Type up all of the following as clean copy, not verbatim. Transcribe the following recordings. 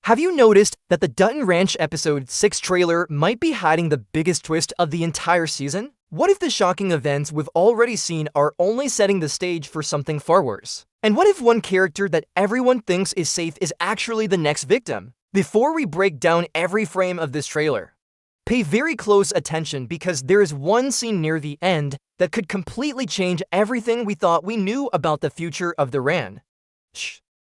Have you noticed that the Dutton Ranch episode 6 trailer might be hiding the biggest twist of the entire season? What if the shocking events we've already seen are only setting the stage for something far worse? And what if one character that everyone thinks is safe is actually the next victim? Before we break down every frame of this trailer, pay very close attention because there is one scene near the end that could completely change everything we thought we knew about the future of the ranch.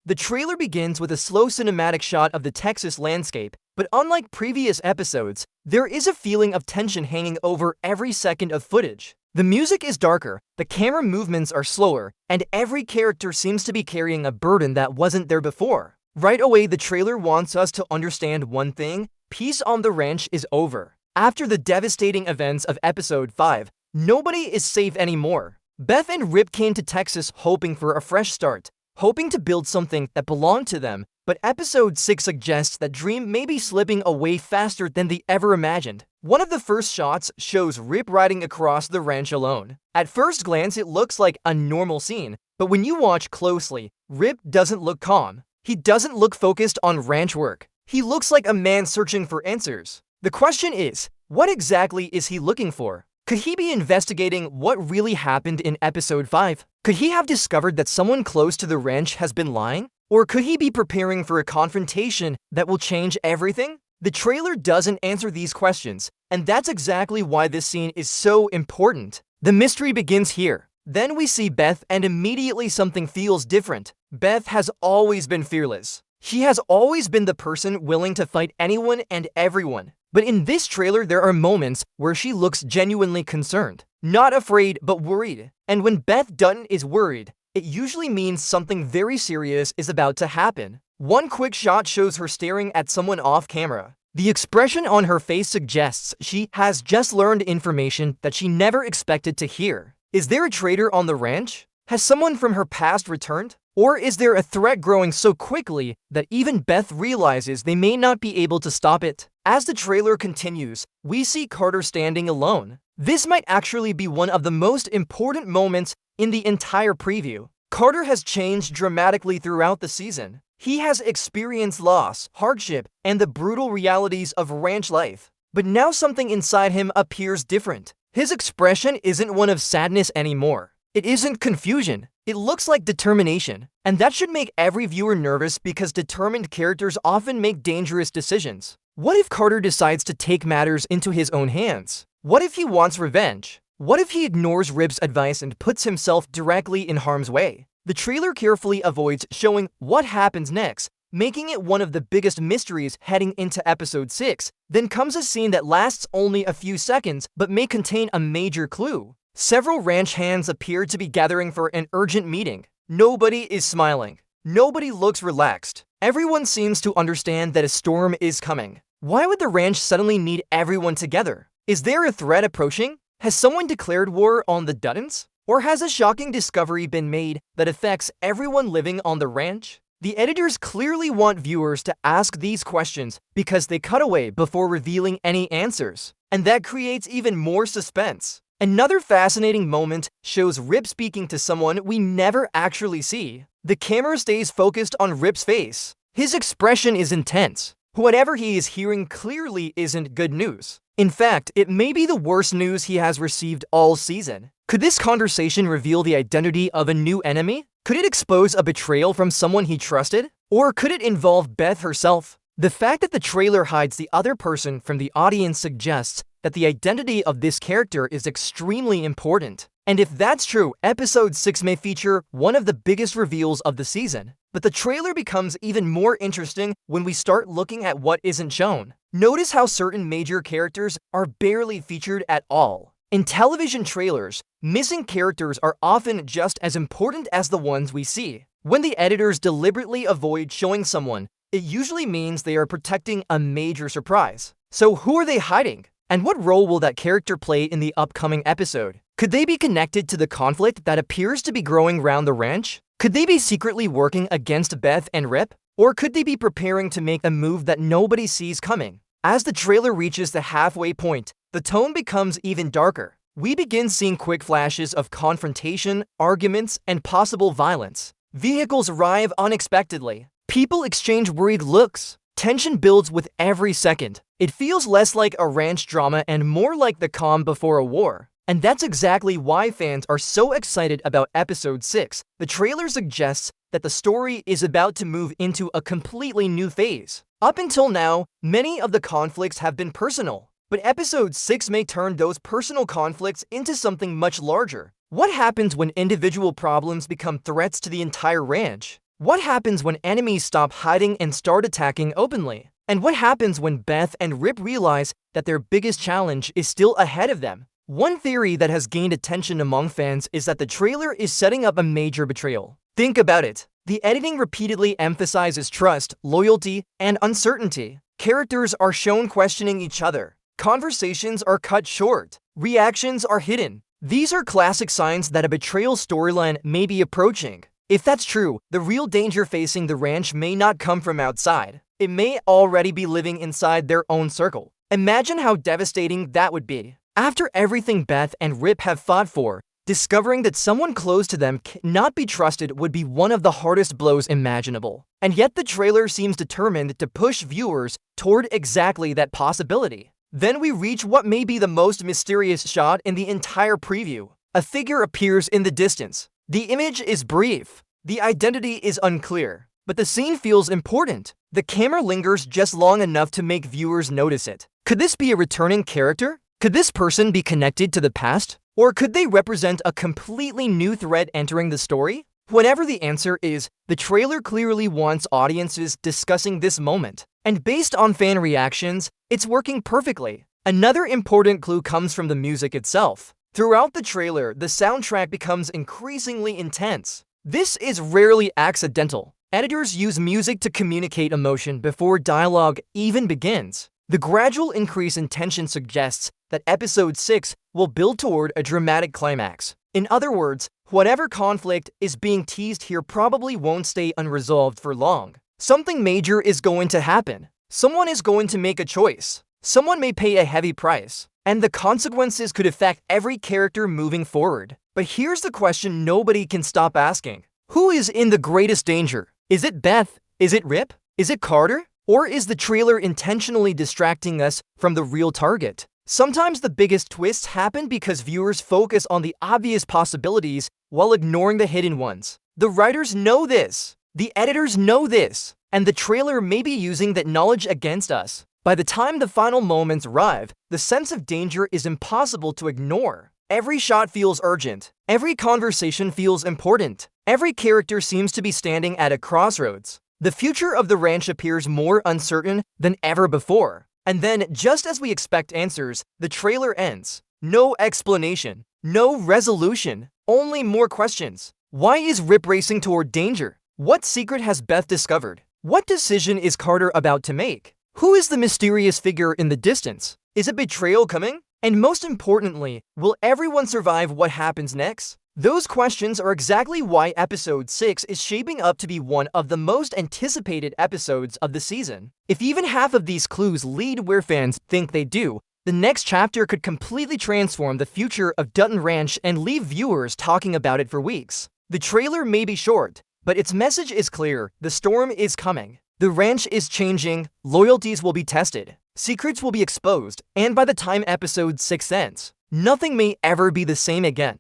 The trailer begins with a slow cinematic shot of the Texas landscape, but unlike previous episodes, there is a feeling of tension hanging over every second of footage. The music is darker, the camera movements are slower, and every character seems to be carrying a burden that wasn't there before. Right away, the trailer wants us to understand one thing: peace on the ranch is over. After the devastating events of episode 5, nobody is safe anymore. Beth and Rip came to Texas hoping for a fresh start, hoping to build something that belonged to them, but episode 6 suggests that dream may be slipping away faster than they ever imagined. One of the first shots shows Rip riding across the ranch alone. At first glance, it looks like a normal scene, but when you watch closely, Rip doesn't look calm. He doesn't look focused on ranch work. He looks like a man searching for answers. The question is, what exactly is he looking for? Could he be investigating what really happened in episode 5? Could he have discovered that someone close to the ranch has been lying? Or could he be preparing for a confrontation that will change everything? The trailer doesn't answer these questions, and that's exactly why this scene is so important. The mystery begins here. Then we see Beth, and immediately something feels different. Beth has always been fearless. She has always been the person willing to fight anyone and everyone. But in this trailer, there are moments where she looks genuinely concerned. Not afraid, but worried. And when Beth Dutton is worried, it usually means something very serious is about to happen. One quick shot shows her staring at someone off camera. The expression on her face suggests she has just learned information that she never expected to hear. Is there a traitor on the ranch? Has someone from her past returned? Or is there a threat growing so quickly that even Beth realizes they may not be able to stop it? As the trailer continues, we see Carter standing alone. This might actually be one of the most important moments in the entire preview. Carter has changed dramatically throughout the season. He has experienced loss, hardship, and the brutal realities of ranch life. But now something inside him appears different. His expression isn't one of sadness anymore. It isn't confusion. It looks like determination. And that should make every viewer nervous because determined characters often make dangerous decisions. What if Carter decides to take matters into his own hands? What if he wants revenge? What if he ignores Rip's advice and puts himself directly in harm's way? The trailer carefully avoids showing what happens next, making it one of the biggest mysteries heading into episode 6. Then comes a scene that lasts only a few seconds but may contain a major clue. Several ranch hands appear to be gathering for an urgent meeting. Nobody is smiling. Nobody looks relaxed. Everyone seems to understand that a storm is coming. Why would the ranch suddenly need everyone together? Is there a threat approaching? Has someone declared war on the Duttons? Or has a shocking discovery been made that affects everyone living on the ranch? The editors clearly want viewers to ask these questions because they cut away before revealing any answers. And that creates even more suspense. Another fascinating moment shows Rip speaking to someone we never actually see. The camera stays focused on Rip's face. His expression is intense. Whatever he is hearing clearly isn't good news. In fact, it may be the worst news he has received all season. Could this conversation reveal the identity of a new enemy? Could it expose a betrayal from someone he trusted? Or could it involve Beth herself? The fact that the trailer hides the other person from the audience suggests that the identity of this character is extremely important. And if that's true, episode 6 may feature one of the biggest reveals of the season. But the trailer becomes even more interesting when we start looking at what isn't shown. Notice how certain major characters are barely featured at all. In television trailers, missing characters are often just as important as the ones we see. When the editors deliberately avoid showing someone, it usually means they are protecting a major surprise. So who are they hiding? And what role will that character play in the upcoming episode? Could they be connected to the conflict that appears to be growing around the ranch? Could they be secretly working against Beth and Rip? Or could they be preparing to make a move that nobody sees coming? As the trailer reaches the halfway point, the tone becomes even darker. We begin seeing quick flashes of confrontation, arguments, and possible violence. Vehicles arrive unexpectedly. People exchange worried looks. Tension builds with every second. It feels less like a ranch drama and more like the calm before a war. And that's exactly why fans are so excited about episode 6. The trailer suggests that the story is about to move into a completely new phase. Up until now, many of the conflicts have been personal, but episode 6 may turn those personal conflicts into something much larger. What happens when individual problems become threats to the entire ranch? What happens when enemies stop hiding and start attacking openly? And what happens when Beth and Rip realize that their biggest challenge is still ahead of them? One theory that has gained attention among fans is that the trailer is setting up a major betrayal. Think about it. The editing repeatedly emphasizes trust, loyalty, and uncertainty. Characters are shown questioning each other. Conversations are cut short. Reactions are hidden. These are classic signs that a betrayal storyline may be approaching. If that's true, the real danger facing the ranch may not come from outside. It may already be living inside their own circle. Imagine how devastating that would be. After everything Beth and Rip have fought for, discovering that someone close to them cannot be trusted would be one of the hardest blows imaginable. And yet the trailer seems determined to push viewers toward exactly that possibility. Then we reach what may be the most mysterious shot in the entire preview. A figure appears in the distance. The image is brief. The identity is unclear. But the scene feels important. The camera lingers just long enough to make viewers notice it. Could this be a returning character? Could this person be connected to the past? Or could they represent a completely new thread entering the story? Whatever the answer is, the trailer clearly wants audiences discussing this moment. And based on fan reactions, it's working perfectly. Another important clue comes from the music itself. Throughout the trailer, the soundtrack becomes increasingly intense. This is rarely accidental. Editors use music to communicate emotion before dialogue even begins. The gradual increase in tension suggests that episode 6 will build toward a dramatic climax. In other words, whatever conflict is being teased here probably won't stay unresolved for long. Something major is going to happen. Someone is going to make a choice. Someone may pay a heavy price. And the consequences could affect every character moving forward. But here's the question nobody can stop asking. Who is in the greatest danger? Is it Beth? Is it Rip? Is it Carter? Or is the trailer intentionally distracting us from the real target? Sometimes the biggest twists happen because viewers focus on the obvious possibilities while ignoring the hidden ones. The writers know this. The editors know this. And the trailer may be using that knowledge against us. By the time the final moments arrive, the sense of danger is impossible to ignore. Every shot feels urgent. Every conversation feels important. Every character seems to be standing at a crossroads. The future of the ranch appears more uncertain than ever before. And then, just as we expect answers, the trailer ends. No explanation. No resolution. Only more questions. Why is Rip racing toward danger? What secret has Beth discovered? What decision is Carter about to make? Who is the mysterious figure in the distance? Is a betrayal coming? And most importantly, will everyone survive what happens next? Those questions are exactly why episode 6 is shaping up to be one of the most anticipated episodes of the season. If even half of these clues lead where fans think they do, the next chapter could completely transform the future of Dutton Ranch and leave viewers talking about it for weeks. The trailer may be short, but its message is clear. The storm is coming. The ranch is changing, loyalties will be tested, secrets will be exposed, and by the time episode 6 ends, nothing may ever be the same again.